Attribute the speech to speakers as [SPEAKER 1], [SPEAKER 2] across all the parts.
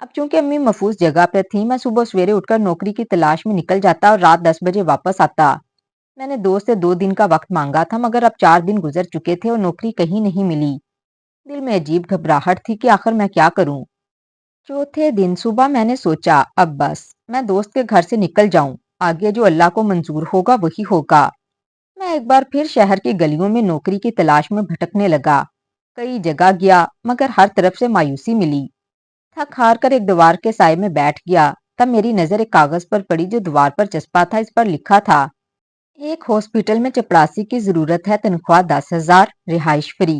[SPEAKER 1] اب چونکہ امی محفوظ جگہ پر تھی، میں صبح سویرے اٹھ کر نوکری کی تلاش میں نکل جاتا اور رات 10 بجے واپس آتا۔ میں نے دوست سے 2 دن کا وقت مانگا تھا، مگر اب 4 دن گزر چکے تھے اور نوکری کہیں نہیں ملی۔ دل میں عجیب گھبراہٹ تھی کہ آخر میں کیا کروں۔ چوتھے دن صبح میں نے سوچا اب بس میں دوست کے گھر سے نکل جاؤں، آگے جو اللہ کو منظور ہوگا وہی ہوگا۔ میں ایک بار پھر شہر کی گلیوں میں نوکری کی تلاش میں بھٹکنے لگا۔ کئی جگہ گیا مگر ہر طرف سے مایوسی ملی۔ تھک ہار کر ایک دیوار کے سائے میں بیٹھ گیا، تب میری نظر ایک کاغذ پر پڑی جو دیوار پر چسپا تھا۔ اس پر لکھا تھا: ایک ہاسپٹل میں چپڑاسی کی ضرورت ہے، تنخواہ 10,000، رہائش فری۔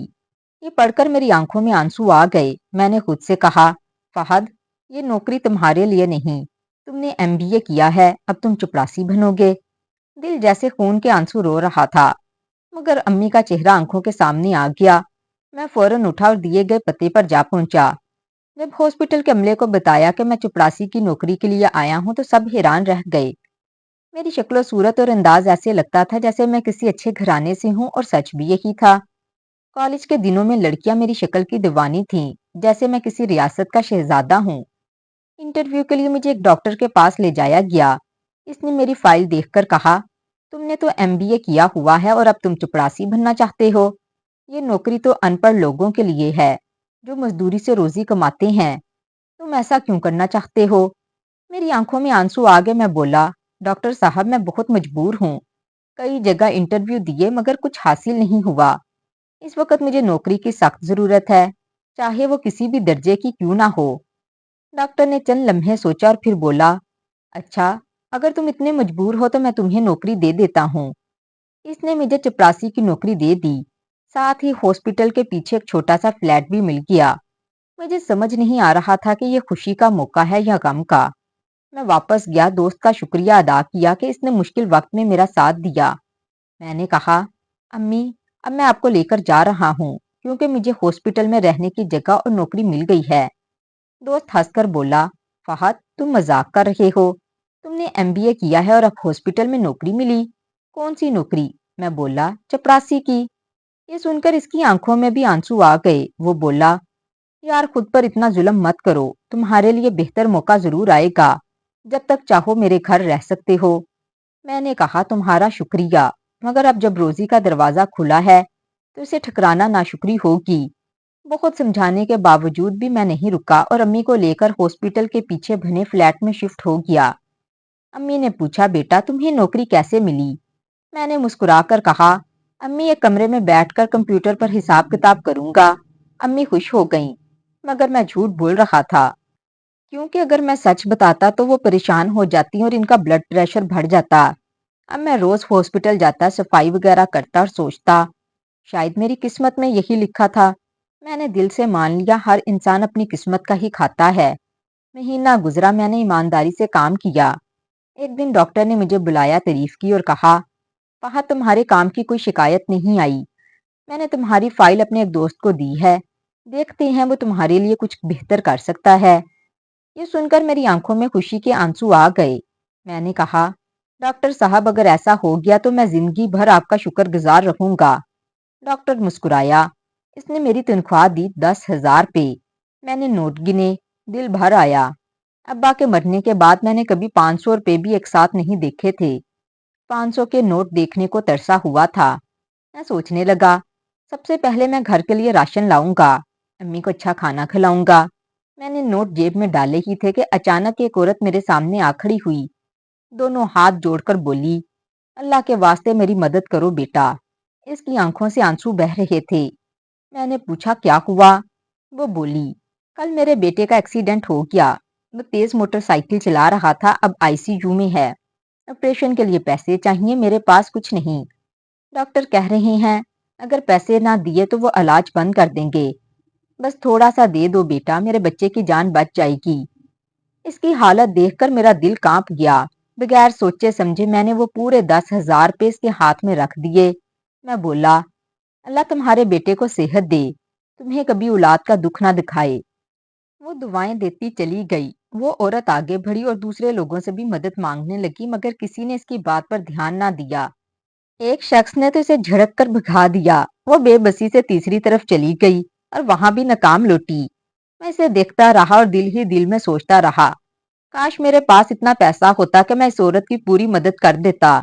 [SPEAKER 1] یہ پڑھ کر میری آنکھوں میں آنسو آ گئے۔ میں نے خود سے کہا، فہد، یہ نوکری تمہارے لیے نہیں، تم نے MBA کیا ہے، اب تم چپڑاسی بنو گے۔ دل جیسے خون کے آنسو رو رہا تھا، مگر امی کا چہرہ آنکھوں کے سامنے آ گیا۔ میں فوراً اٹھا اور دیے گئے پتے پر جا پہنچا۔ جب ہاسپٹل کے عملے کو بتایا کہ میں چپڑاسی کی نوکری کے لیے آیا ہوں تو سب حیران رہ گئے۔ میری شکل و صورت اور انداز ایسے لگتا تھا جیسے میں کسی اچھے گھرانے سے ہوں، اور سچ بھی یہی تھا۔ کالج کے دنوں میں لڑکیاں میری شکل کی دیوانی تھیں، جیسے میں کسی ریاست کا شہزادہ ہوں۔ انٹرویو کے لیے مجھے ایک ڈاکٹر کے پاس لے جایا گیا۔ اس نے میری فائل دیکھ کر کہا، تم نے تو MBA کیا ہوا ہے اور اب تم چپڑاسی بننا چاہتے ہو؟ یہ نوکری تو ان پڑھ لوگوں کے لیے ہے جو مزدوری سے روزی کماتے ہیں، تم ایسا کیوں کرنا چاہتے ہو؟ میری آنکھوں میں آنسو آ گئے۔ میں بولا، ڈاکٹر صاحب، میں بہت مجبور ہوں، کئی جگہ انٹرویو دیے مگر کچھ حاصل نہیں ہوا۔ اس وقت مجھے نوکری کی سخت ضرورت ہے، چاہے وہ کسی بھی درجے کی کیوں نہ ہو۔ ڈاکٹر نے چند لمحے سوچا اور پھر بولا، اچھا، اگر تم اتنے مجبور ہو تو میں تمہیں نوکری دے دیتا ہوں۔ اس نے مجھے چپراسی کی نوکری دے دی، ساتھ ہی ہاسپٹل کے پیچھے ایک چھوٹا سا فلیٹ بھی مل گیا۔ مجھے سمجھ نہیں آ رہا تھا کہ یہ خوشی کا موقع ہے یا غم کا۔ میں واپس گیا، دوست کا شکریہ ادا کیا کہ اس نے مشکل وقت میں میرا ساتھ دیا۔ میں نے کہا، امی، اب میں آپ کو لے کر جا رہا ہوں کیونکہ مجھے ہاسپٹل میں رہنے کی جگہ اور نوکری مل گئی ہے۔ دوست ہنس کر بولا، فہد، تم مذاق کر رہے ہو؟ تم نے MBA کیا ہے اور اب ہاسپٹل میں نوکری ملی؟ کون سی نوکری؟ میں بولا، چپراسی کی۔ یہ سن کر اس کی آنکھوں میں بھی آنسو آ گئے۔ وہ بولا، یار، خود پر اتنا ظلم مت کرو، تمہارے لیے بہتر موقع ضرور آئے گا، جب تک چاہو میرے گھر رہ سکتے ہو۔ میں نے کہا، تمہارا شکریہ، مگر اب جب روزی کا دروازہ کھلا ہے تو اسے ٹھکرانا ناشکری ہوگی۔ بہت سمجھانے کے باوجود بھی میں نہیں رکا اور امی کو لے کر ہاسپٹل کے پیچھے بنے فلیٹ میں شفٹ ہو گیا۔ امی نے پوچھا، بیٹا، تمہیں نوکری کیسے ملی؟ میں نے مسکرا کر کہا، امی، ایک کمرے میں بیٹھ کر کمپیوٹر پر حساب کتاب کروں گا۔ امی خوش ہو گئیں، مگر میں جھوٹ بول رہا تھا، کیونکہ اگر میں سچ بتاتا تو وہ پریشان ہو جاتی اور ان کا بلڈ پریشر بڑھ جاتا۔ اب میں روز ہاسپٹل جاتا، صفائی وغیرہ کرتا اور سوچتا، شاید میری قسمت میں یہی لکھا تھا۔ میں نے دل سے مان لیا، ہر انسان اپنی قسمت کا ہی کھاتا ہے۔ مہینہ گزرا، میں نے ایمانداری سے کام کیا۔ ایک دن ڈاکٹر نے مجھے بلایا، تعریف کی اور کہا، فہد، تمہارے کام کی کوئی شکایت نہیں آئی۔ میں نے تمہاری فائل اپنے ایک دوست کو دی ہے، دیکھتے ہیں وہ تمہارے لیے کچھ بہتر کر سکتا ہے۔ یہ سن کر میری آنکھوں میں خوشی کے آنسو آ گئے۔ میں نے کہا، ڈاکٹر صاحب، اگر ایسا ہو گیا تو میں زندگی بھر آپ کا شکر گزار رہوں گا۔ ڈاکٹر مسکرایا۔ اس نے میری تنخواہ دی، 10,000 روپے۔ میں نے نوٹ گنے، دل بھر آیا۔ ابا کے مرنے کے بعد میں نے کبھی 500 روپے بھی ایک ساتھ نہیں دیکھے تھے۔ 500 کے نوٹ دیکھنے کو ترسا ہوا تھا۔ میں سوچنے لگا، سب سے پہلے میں گھر کے لیے راشن لاؤں گا، امی کو اچھا کھانا کھلاؤں گا۔ میں نے نوٹ جیب میں ڈالے ہی تھے کہ اچانک ایک عورت میرے سامنے آ کھڑی ہوئی، دونوں ہاتھ جوڑ کر بولی، اللہ کے واسطے میری مدد کرو بیٹا۔ اس کی آنکھوں سے آنسو بہہ رہے تھے۔ میں نے پوچھا، کیا ہوا؟ وہ بولی، کل میرے بیٹے کا ایکسیڈنٹ ہو گیا، وہ تیز موٹر سائیکل چلا رہا تھا، اب ICU میں ہے، آپریشن کے لیے پیسے چاہیے، میرے پاس کچھ نہیں۔ ڈاکٹر کہہ رہے ہیں اگر پیسے نہ دیے تو وہ علاج بند کر دیں گے، بس تھوڑا سا دے دو بیٹا، میرے بچے کی جان بچ جائے گی۔ اس کی حالت دیکھ کر میرا دل کانپ گیا۔ بغیر سوچے سمجھے میں نے وہ پورے 10,000 روپے اس کے ہاتھ میں رکھ دیے۔ میں بولا، اللہ تمہارے بیٹے کو صحت دے، تمہیں کبھی اولاد کا دکھ نہ دکھائے۔ وہ دعائیں دیتی چلی گئی۔ وہ عورت آگے بڑھی اور دوسرے لوگوں سے بھی مدد مانگنے لگی، مگر کسی نے اس کی بات پر دھیان نہ دیا۔ ایک شخص نے تو اسے جھڑک کر بھگا دیا۔ وہ بے بسی سے تیسری طرف چلی گئی اور وہاں بھی ناکام لوٹی۔ میں اسے دیکھتا رہا اور دل ہی دل میں سوچتا رہا، کاش میرے پاس اتنا پیسہ ہوتا کہ میں اس عورت کی پوری مدد کر دیتا۔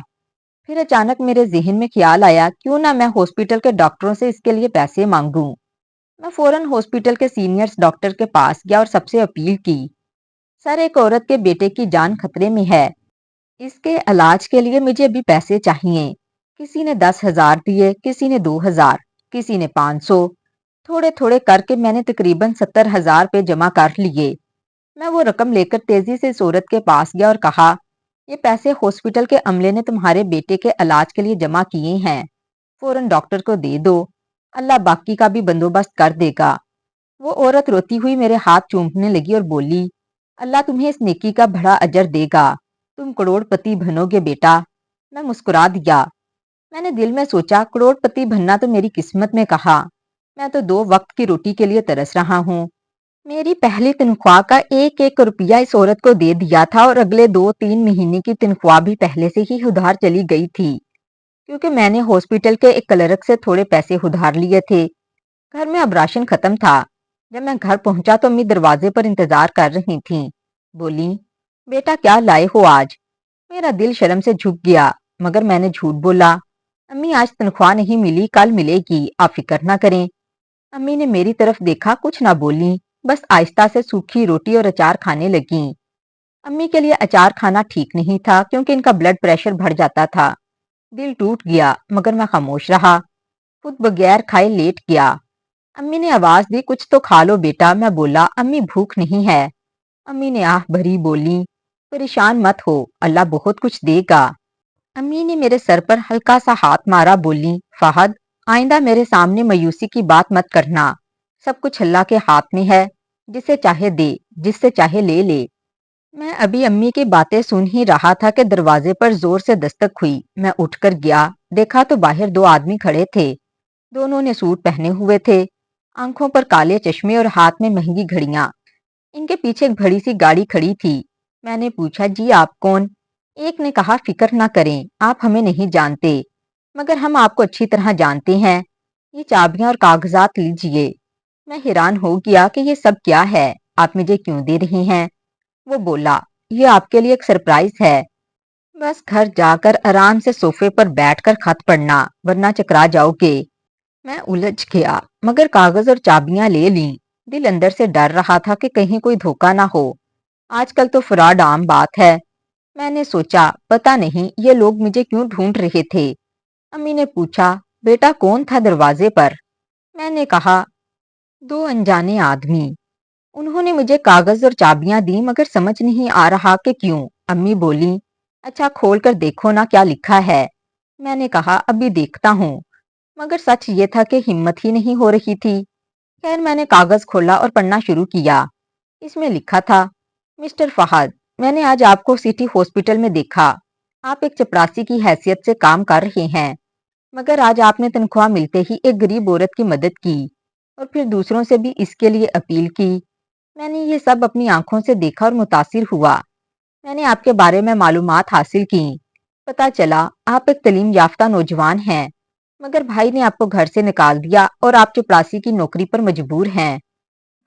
[SPEAKER 1] پھر اچانک میرے ذہن میں خیال آیا، کیوں نہ میں ہاسپٹل کے ڈاکٹروں سے اس کے لیے پیسے مانگوں۔ میں فوراً ہاسپٹل کے سینئر ڈاکٹر کے پاس گیا اور سب سے اپیل کی، سر ایک عورت کے بیٹے کی جان خطرے میں ہے، اس کے علاج کے لیے مجھے ابھی پیسے چاہیے۔ کسی نے 10,000 دیے، کسی نے 2,000، کسی نے 500۔ تھوڑے تھوڑے کر کے میں نے تقریباً 70,000 روپے جمع کر لیے۔ میں وہ رقم لے کر تیزی سے اس عورت کے پاس گیا اور کہا، یہ پیسے ہاسپٹل کے عملے نے تمہارے بیٹے کے علاج کے لیے جمع کیے ہیں، فوراً ڈاکٹر کو دے دو، اللہ باقی کا بھی بندوبست کر دے گا۔ وہ عورت روتی ہوئی میرے ہاتھ چومنے لگی اور بولی، اللہ تمہیں اس نیکی کا بڑا اجر دے گا، تم کروڑ پتی بنو گے بیٹا۔ میں مسکرا دیا۔ میں نے دل میں سوچا، کروڑ پتی بننا تو میری قسمت میں کہا، میں تو 2 وقت کی روٹی کے لیے ترس رہا ہوں۔ میری پہلی تنخواہ کا 1 روپیہ اس عورت کو دے دیا تھا اور اگلے 2-3 مہینے کی تنخواہ بھی پہلے سے ہی ادھار چلی گئی تھی، کیونکہ میں نے ہاسپٹل کے ایک کلرک سے تھوڑے پیسے ادھار لیے تھے۔ گھر میں اب راشن ختم تھا۔ جب میں گھر پہنچا تو امی دروازے پر انتظار کر رہی تھیں۔ بولی، بیٹا کیا لائے ہو آج؟ میرا دل شرم سے جھک گیا، مگر میں نے جھوٹ بولا، امی آج تنخواہ نہیں ملی، کل ملے گی، آپ فکر نہ کریں۔ امی نے میری طرف دیکھا، کچھ نہ بولی، بس آہستہ سے سوکھی روٹی اور اچار کھانے لگیں۔ امی کے لیے اچار کھانا ٹھیک نہیں تھا کیونکہ ان کا بلڈ پریشر بڑھ جاتا تھا۔ دل ٹوٹ گیا، مگر میں خاموش رہا، خود بغیر کھائے لیٹ گیا۔ امی نے آواز دی، کچھ تو کھا لو بیٹا۔ میں بولا، امی بھوک نہیں ہے۔ امی نے آہ بھری بولی، پریشان مت ہو، اللہ بہت کچھ دے گا۔ امی نے میرے سر پر ہلکا سا ہاتھ مارا، بولی، فہد آئندہ میرے سامنے مایوسی کی بات مت کرنا، سب کچھ اللہ کے ہاتھ میں ہے، جسے چاہے دے، جس سے چاہے لے لے۔ میں ابھی امی کی باتیں سن ہی رہا تھا کہ دروازے پر زور سے دستک ہوئی۔ میں اٹھ کر گیا، دیکھا تو باہر 2 آدمی کھڑے تھے۔ دونوں نے سوٹ پہنے ہوئے تھے، آنکھوں پر کالے چشمے اور ہاتھ میں مہنگی گھڑیاں۔ ان کے پیچھے ایک بڑی سی گاڑی کھڑی تھی۔ میں نے پوچھا، جی آپ کون؟ ایک نے کہا، فکر نہ کریں، آپ ہمیں نہیں جانتے، مگر ہم آپ کو اچھی طرح جانتے ہیں، یہ چابیاں اور کاغذات لیجئے۔ میں حیران ہو گیا کہ یہ سب کیا ہے، آپ مجھے کیوں دے رہے ہیں؟ وہ بولا، یہ آپ کے لیے ایک سرپرائز ہے، بس گھر جا کر آرام سے صوفے پر بیٹھ کر خط پڑھنا، ورنہ چکرا جاؤ گے۔ میں الجھ گیا، مگر کاغذ اور چابیاں لے لیں۔ دل اندر سے ڈر رہا تھا کہ کہیں کوئی دھوکہ نہ ہو، آج کل تو فراڈ عام بات ہے۔ میں نے سوچا، پتہ نہیں یہ لوگ مجھے کیوں ڈھونڈ رہے تھے۔ امی نے پوچھا، بیٹا کون تھا دروازے پر؟ میں نے کہا، 2 انجانے آدمی۔ انہوں نے مجھے کاغذ اور چابیاں دی، مگر سمجھ نہیں آ رہا کہ کیوں۔ امی بولی، اچھا کھول کر دیکھو نا کیا لکھا ہے۔ میں نے کہا، ابھی دیکھتا ہوں، مگر سچ یہ تھا کہ ہمت ہی نہیں ہو رہی تھی۔ خیر میں نے کاغذ کھولا اور پڑھنا شروع کیا۔ اس میں لکھا تھا، مسٹر فہد، میں نے آج آپ کو سٹی ہاسپٹل میں دیکھا، آپ ایک چپراسی کی حیثیت سے کام کر رہے ہیں، مگر آج آپ نے تنخواہ ملتے ہی ایک غریب عورت کی مدد کی اور پھر دوسروں سے بھی اس کے لیے اپیل کی۔ میں نے یہ سب اپنی آنکھوں سے دیکھا اور متاثر ہوا۔ میں نے آپ کے بارے میں معلومات حاصل کی، پتہ چلا آپ ایک تعلیم یافتہ نوجوان ہیں، مگر بھائی نے آپ کو گھر سے نکال دیا اور آپ چپراسی کی نوکری پر مجبور ہیں۔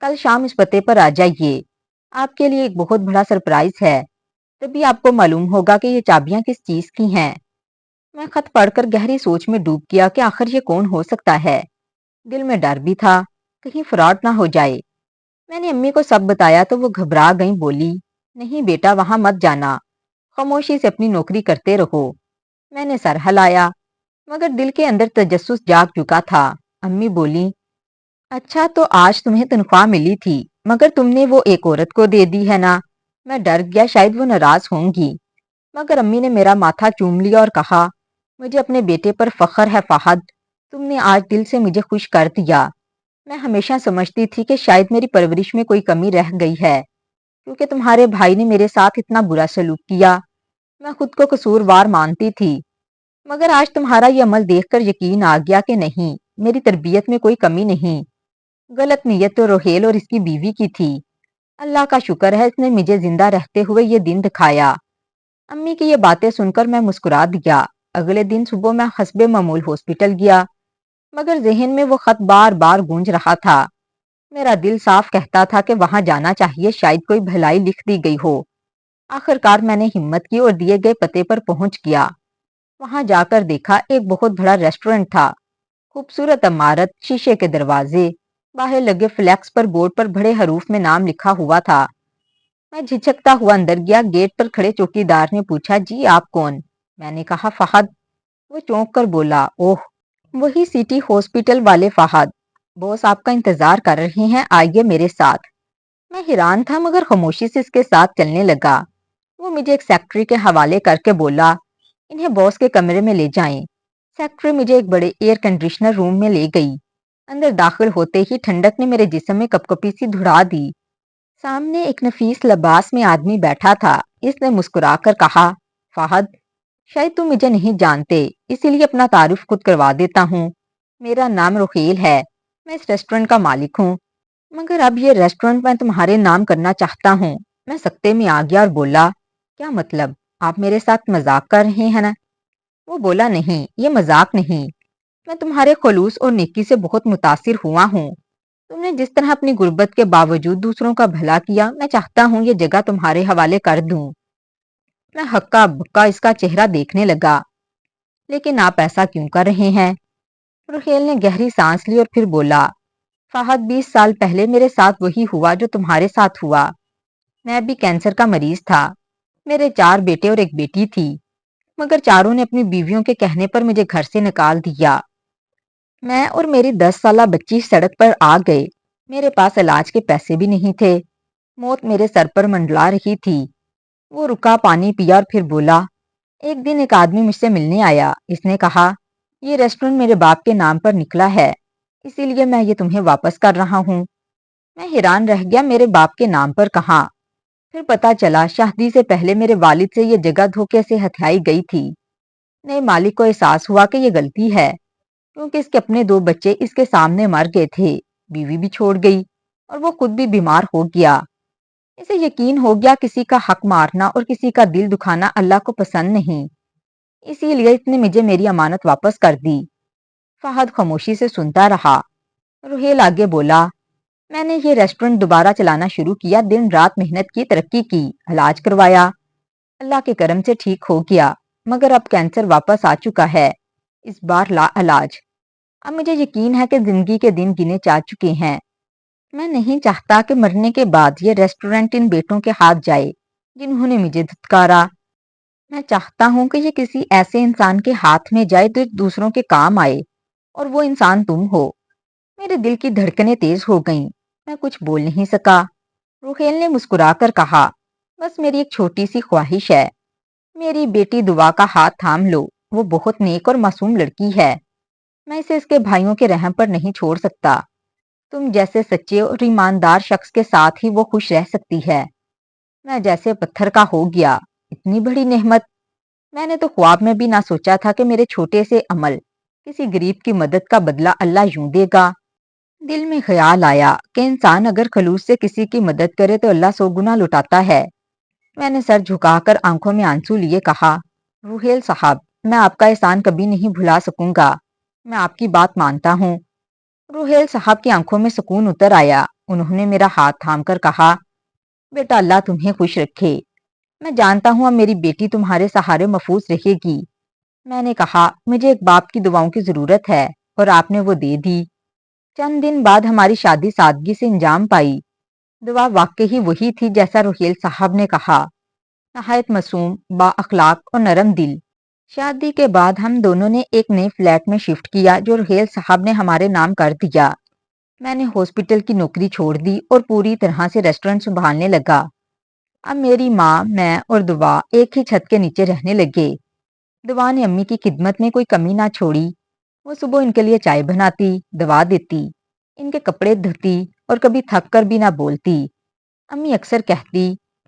[SPEAKER 1] کل شام اس پتے پر آ جائیے، آپ کے لیے ایک بہت بڑا سرپرائز ہے، تبھی آپ کو معلوم ہوگا کہ یہ چابیاں کس چیز کی ہیں۔ میں خط پڑھ کر گہری سوچ میں ڈوب گیا کہ آخر یہ کون ہو سکتا ہے۔ دل میں ڈر بھی تھا، کہیں فراڈ نہ ہو جائے۔ میں نے امی کو سب بتایا تو وہ گھبرا گئیں، بولی، نہیں بیٹا وہاں مت جانا، خاموشی سے اپنی نوکری کرتے رہو۔ میں نے سر ہلایا، مگر دل کے اندر تجسس جاگ چکا تھا۔ امی بولی، اچھا تو آج تمہیں تنخواہ ملی تھی، مگر تم نے وہ ایک عورت کو دے دی ہے نا؟ میں ڈر گیا شاید وہ ناراض ہوں گی، مگر امی نے میرا ماتھا چوم لیا اور کہا، مجھے اپنے بیٹے پر فخر ہے فہد، تم نے آج دل سے مجھے خوش کر دیا۔ میں ہمیشہ سمجھتی تھی کہ شاید میری پرورش میں کوئی کمی رہ گئی ہے، کیونکہ تمہارے بھائی نے میرے ساتھ اتنا برا سلوک کیا۔ میں خود کو قصوروار مانتی تھی، مگر آج تمہارا یہ عمل دیکھ کر یقین آ گیا کہ نہیں، میری تربیت میں کوئی کمی نہیں، غلط نیت تو روہیل اور اس کی بیوی کی تھی۔ اللہ کا شکر ہے اس نے مجھے زندہ رہتے ہوئے یہ دن دکھایا۔ امی کی یہ باتیں سن کر میں مسکرا دیا۔ اگلے دن صبح میں حسب معمول ہاسپٹل گیا، مگر ذہن میں وہ خط بار بار گونج رہا تھا۔ میرا دل صاف کہتا تھا کہ وہاں جانا چاہیے، شاید کوئی بھلائی لکھ دی گئی ہو۔ آخر کار میں نے ہمت کی اور دیے گئے پتے پر پہنچ گیا۔ وہاں جا کر دیکھا ایک بہت بڑا ریسٹورنٹ تھا، خوبصورت عمارت، شیشے کے دروازے، باہر لگے فلیکس پر بورڈ پر بڑے حروف میں نام لکھا ہوا تھا۔ میں جھجکتا ہوا اندر گیا۔ گیٹ پر کھڑے چوکیدار نے پوچھا، جی آپ کون؟ میں نے کہا، فہد۔ وہ چونک کر بولا، اوہ، وہی سٹی ہاسپٹل والے فہد، باس آپ کا انتظار کر رہے ہیں، آئیے میرے ساتھ۔ میں حیران تھا مگر خاموشی سے اس کے ساتھ چلنے لگا۔ وہ مجھے ایک سیکرٹری کے حوالے کر کے بولا، انہیں باس کے کمرے میں لے جائیں۔ سیکرٹری مجھے ایک بڑے ایئر کنڈیشنر روم میں لے گئی۔ اندر داخل ہوتے ہی ٹھنڈک نے میرے جسم میں کپکپی سی دھڑا دی۔ سامنے ایک نفیس لباس میں آدمی بیٹھا تھا۔ اس نے مسکرا کر کہا، فہد، شاید تم مجھے نہیں جانتے، اسی لیے اپنا تعارف خود کروا دیتا ہوں۔ میرا نام رحیل ہے، میں اس ریسٹورنٹ کا مالک ہوں، مگر اب یہ ریسٹورنٹ میں تمہارے نام کرنا چاہتا ہوں۔ میں سکتے میں آ گیا اور بولا، کیا مطلب؟ آپ میرے ساتھ مذاق کر رہے ہیں نا؟ وہ بولا، نہیں، یہ مذاق نہیں، میں تمہارے خلوص اور نیکی سے بہت متاثر ہوا ہوں۔ تم نے جس طرح اپنی غربت کے باوجود دوسروں کا بھلا کیا، میں چاہتا ہوں یہ جگہ تمہارے حوالے کر دوں۔ میں ہکا بکا اس کا چہرہ دیکھنے لگا۔ لیکن آپ ایسا کیوں کر رہے ہیں؟ رحیل نے گہری سانس لی اور پھر بولا، فہد، 20 سال پہلے میرے ساتھ وہی ہوا جو تمہارے ساتھ ہوا۔ میں بھی کینسر کا مریض تھا۔ میرے 4 بیٹے اور ایک بیٹی تھی، مگر چاروں نے اپنی بیویوں کے کہنے پر مجھے گھر سے نکال دیا۔ میں اور میری 10 سالہ بچی سڑک پر آ گئے۔ میرے پاس علاج کے پیسے بھی نہیں تھے۔ موت میرے سر پر منڈلا رہی تھی۔ وہ رکا، پانی پیا اور پھر بولا، ایک دن ایک آدمی مجھ سے ملنے آیا۔ اس نے کہا، یہ ریسٹورنٹ میرے باپ کے نام پر نکلا ہے، اسی لیے میں یہ تمہیں واپس کر رہا ہوں۔ میں حیران رہ گیا، میرے باپ کے نام پر کہاں؟ پھر پتا چلا شادی سے پہلے میرے والد سے یہ جگہ دھوکے سے ہتھیائی گئی تھی۔ نئے مالک کو احساس ہوا کہ یہ غلطی ہے، کیونکہ اس کے اپنے 2 بچے اس کے سامنے مر گئے تھے، بیوی بھی چھوڑ گئی اور وہ خود بھی بیمار ہو گیا۔ اسے یقین ہو گیا کسی کا حق مارنا اور کسی کا دل دکھانا اللہ کو پسند نہیں، اسی لیے اس نے مجھے میری امانت واپس کر دی۔ فہد خاموشی سے سنتا رہا۔ رحیل آگے بولا، میں نے یہ ریسٹورنٹ دوبارہ چلانا شروع کیا، دن رات محنت کی، ترقی کی، علاج کروایا، اللہ کے کرم سے ٹھیک ہو گیا، مگر اب کینسر واپس آ چکا ہے، اس بار لا علاج۔ اب مجھے یقین ہے کہ زندگی کے دن گنے جا چکے ہیں۔ میں نہیں چاہتا کہ مرنے کے بعد یہ ریسٹورنٹ ان بیٹوں کے ہاتھ جائے جنہوں نے مجھے دھتکارا۔ میں چاہتا ہوں کہ یہ کسی ایسے انسان کے ہاتھ میں جائے جو دوسروں کے کام آئے، اور وہ انسان تم ہو۔ میرے دل کی دھڑکنیں تیز ہو گئیں، میں کچھ بول نہیں سکا۔ رحیل نے مسکرا کر کہا، بس میری ایک چھوٹی سی خواہش ہے، میری بیٹی دعا کا ہاتھ تھام لو، وہ بہت نیک اور معصوم لڑکی ہے، میں اسے اس کے بھائیوں کے رحم پر نہیں چھوڑ سکتا۔ تم جیسے سچے اور ایماندار شخص کے ساتھ ہی وہ خوش رہ سکتی ہے۔ میں جیسے پتھر کا ہو گیا، اتنی بڑی نعمت! میں نے تو خواب میں بھی نہ سوچا تھا کہ میرے چھوٹے سے عمل کسی غریب کی مدد کا بدلہ اللہ یوں دے گا۔ دل میں خیال آیا کہ انسان اگر خلوص سے کسی کی مدد کرے تو اللہ 100 گنا لوٹاتا ہے۔ میں نے سر جھکا کر آنکھوں میں آنسو لیے کہا، رحیل صاحب، میں آپ کا احسان کبھی نہیں بھلا سکوں گا، میں آپ کی بات مانتا ہوں۔ رحیل صاحب کی آنکھوں میں سکون اتر آیا۔ انہوں نے میرا ہاتھ تھام کر کہا، بیٹا، اللہ تمہیں خوش رکھے، میں جانتا ہوں اب میری بیٹی تمہارے سہارے محفوظ رہے گی۔ میں نے کہا، مجھے ایک باپ کی دعاؤں کی ضرورت ہے، اور آپ نے وہ دے دی۔ چند دن بعد ہماری شادی سادگی سے انجام پائی۔ دعا واقعی وہی تھی جیسا رحیل صاحب نے کہا، نہایت معصوم، با اخلاق اور نرم دل۔ شادی کے بعد ہم دونوں نے ایک نئے فلیٹ میں شفٹ کیا جو رحیل صاحب نے ہمارے نام کر دیا۔ میں نے ہاسپٹل کی نوکری چھوڑ دی اور پوری طرح سے ریسٹورنٹ سنبھالنے لگا۔ اب میری ماں، میں اور دعا ایک ہی چھت کے نیچے رہنے لگے۔ دعا نے امی کی خدمت میں کوئی کمی نہ چھوڑی۔ وہ صبح ان کے لیے چائے بناتی، دوا دیتی، ان کے کپڑے دھوتی اور کبھی تھک کر بھی نہ بولتی۔ امی اکثر کہتی،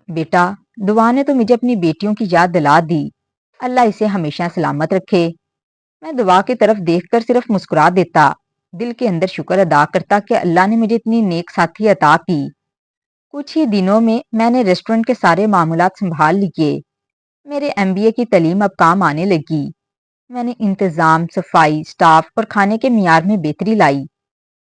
[SPEAKER 1] بیٹا، دعا نے تو مجھے اپنی بیٹیوں کی یاد دلا دی، اللہ اسے ہمیشہ سلامت رکھے۔ میں دعا کی طرف دیکھ کر صرف مسکرا دیتا، دل کے اندر شکر ادا کرتا کہ اللہ نے مجھے اتنی نیک ساتھی عطا کی۔ کچھ ہی دنوں میں نے ریسٹورنٹ کے سارے معاملات سنبھال لیے۔ میرے MBA کی تعلیم اب کام آنے لگی۔ میں نے انتظام، صفائی، سٹاف اور کھانے کے معیار میں بہتری لائی۔